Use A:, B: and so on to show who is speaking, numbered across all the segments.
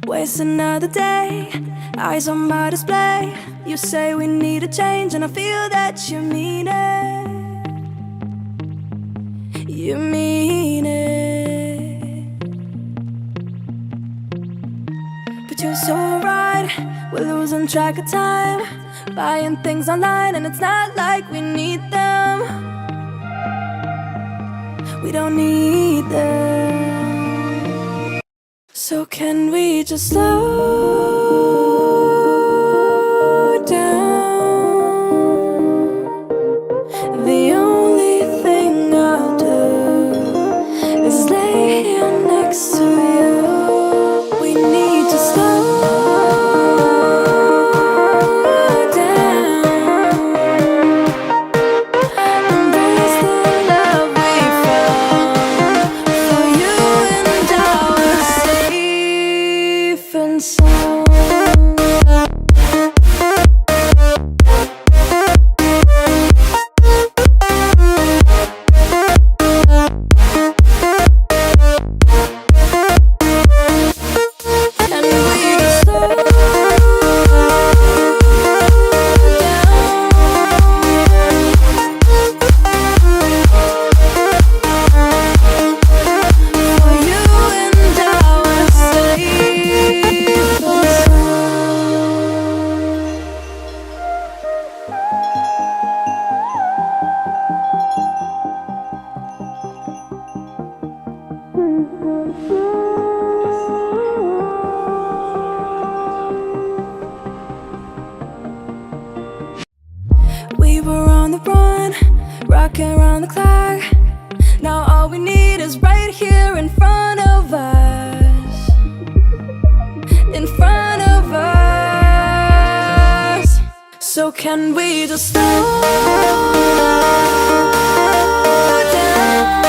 A: Waste another day, eyes on my display. You say we need a change, and I feel that you mean it. You mean it. But you're so right, we're losing track of time, buying things online, and it's not like we need them. We don't need them. So can we just slow down? The only thing I'll do is lay here next to you. We need to slow down. Embrace the love we found. For you and I were safe and sound. And we just slow down. For you and I were safe and we were on the run, rocking around the clock. Now all we need is right here in front of us. In front of us. So can we just slow down?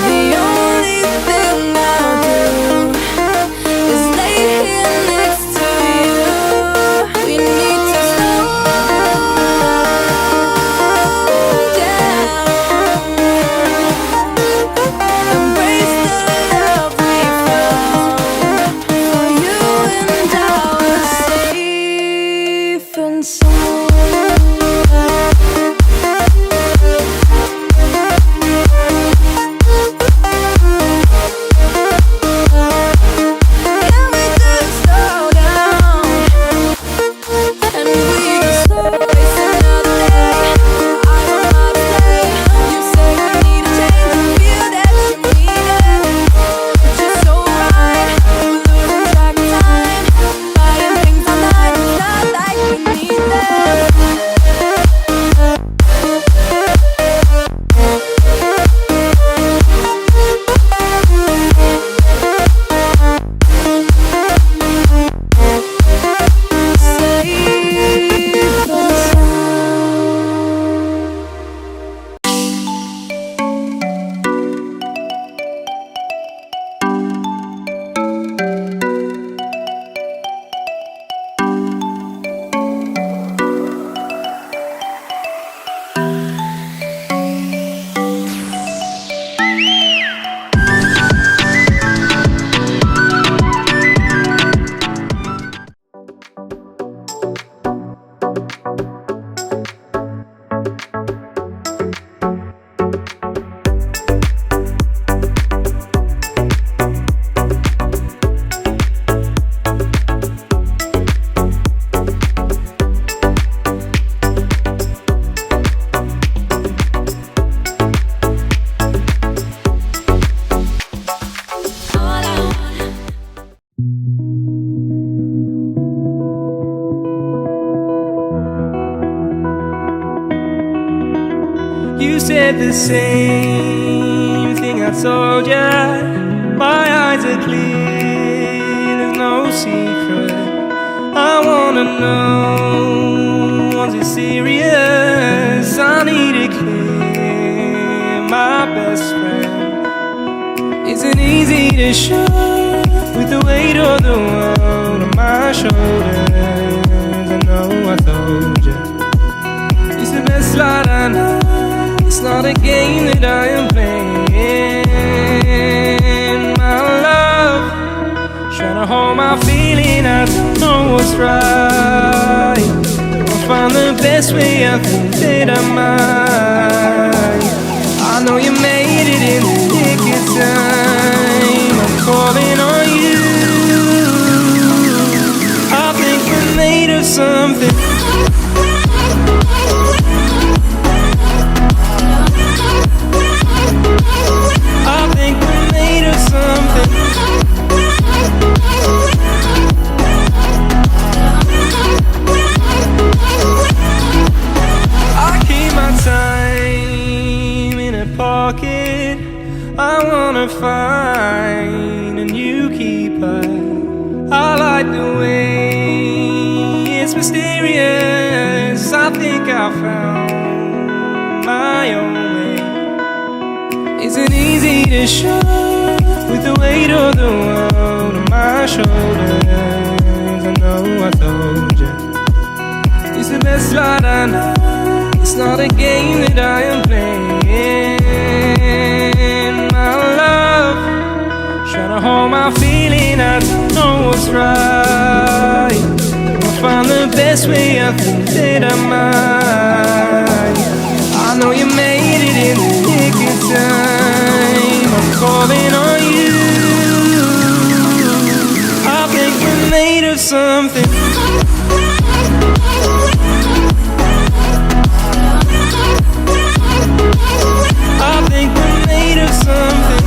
A: The only thing I'll do is lay here next to you. We need to slow down. Embrace the love we found. For you and I were safe and sound. Can we just slow down? And we just slow. Waste another day, eyes on my display. You say we need a change, and feel that you mean it. But you're so right, we're losing track of time, buying things online, it's not like we need them. Safe and
B: You said the same thing I told ya. My eyes are clear, there's no secret. I wanna know, was it serious? I need it clear, my best friend. Isn't easy to show with the weight of the world on my shoulders. I know I told ya, it's the best light I know. It's not a game that I am playing. My love Trying to hold my feeling, I don't know what's right. I'll find the best way, I think that I might. I know you made it in the nick of time. I'm calling on you. I think we're made of something. I think we're made of something. I keep my time in a pocket. I wanna find a new keeper. I like the way it's mysterious. I think I found my own way. Isn't easy to show with the weight of the world on my shoulders. I know I told you it's the best ride I know. It's not a game that I am playing. My love, trying to hold my feeling. I don't know what's right. I'll find the best way, I think that I might. I know you made it in the nick of time. I'm calling on you. I think we're made of something. I think we're made of something.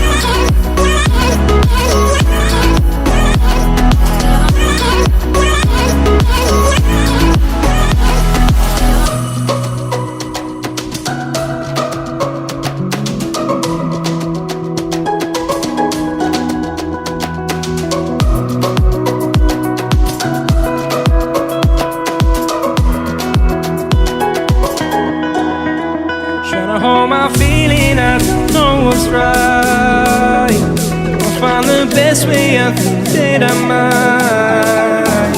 B: Trying to hold my feeling, I don't know what's right. I'll find the best way, I think that I might.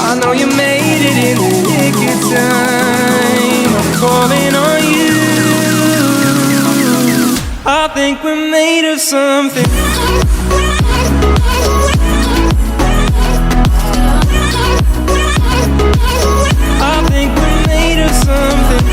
B: I know you made it in the nick of time. I'm calling on you. I think we're made of something. I think we're made of something.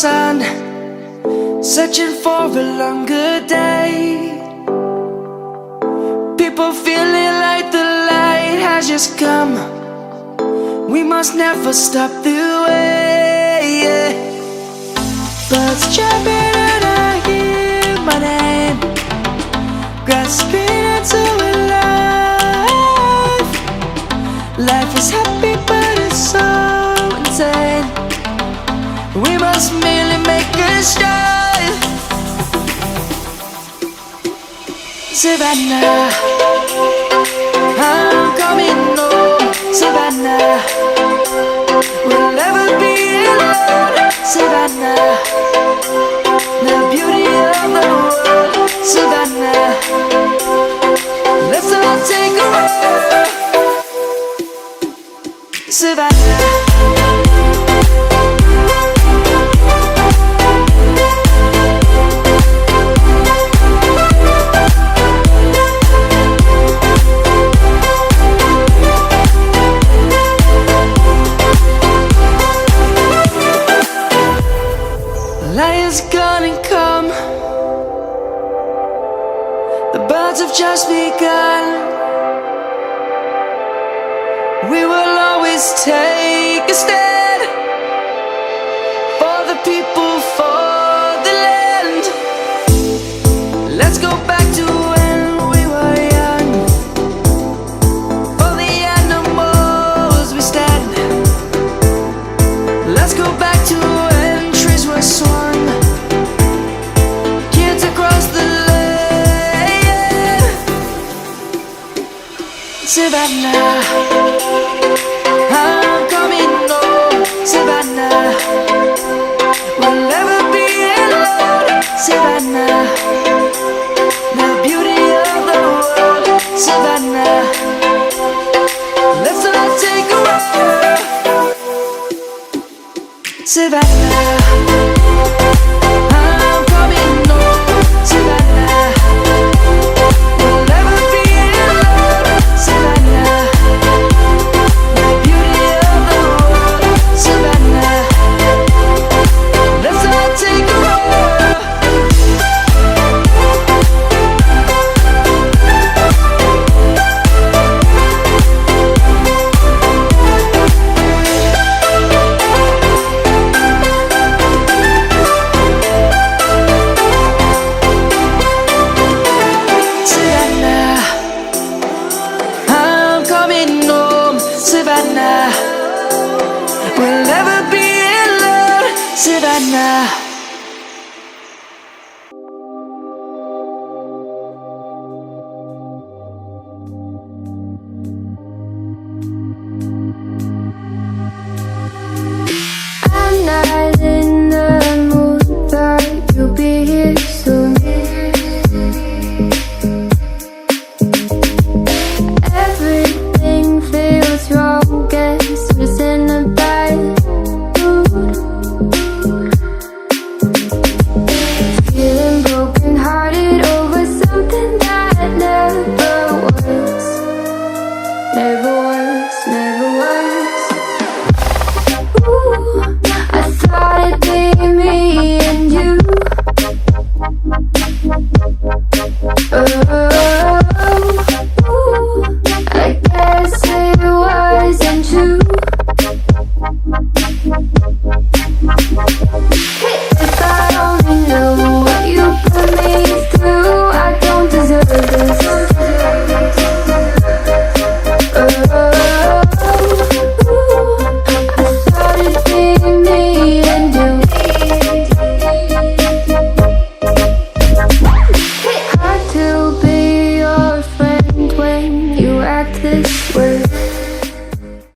B: sun, searching for a longer day. People feeling like the light has just come. We must never stop the way, yeah. Birds chirping and I hear my name, grasping into a life. Life is happy but it's so insane. We must merely make a start. Savannah, I'm coming home. Savannah, we'll never be alone. Savannah, the beauty of the world. Savannah, let's all take a walk. Savannah. Lion's gonna come. The birds have just begun. We will always take a stand for the people, for the land. Let's go back to when we were young. For the animals we stand. Let's go back to when trees were swung. Savannah, I'm coming home. Savannah, we'll never be alone. Savannah, the beauty of the world. Savannah, let's all take a walk. Savannah, I'm coming home. Savannah, we'll never be alone. Savannah, the beauty of the world. Savannah, let's all take a walk. Savannah, I'm coming home. Savannah, we'll never be alone. Savannah.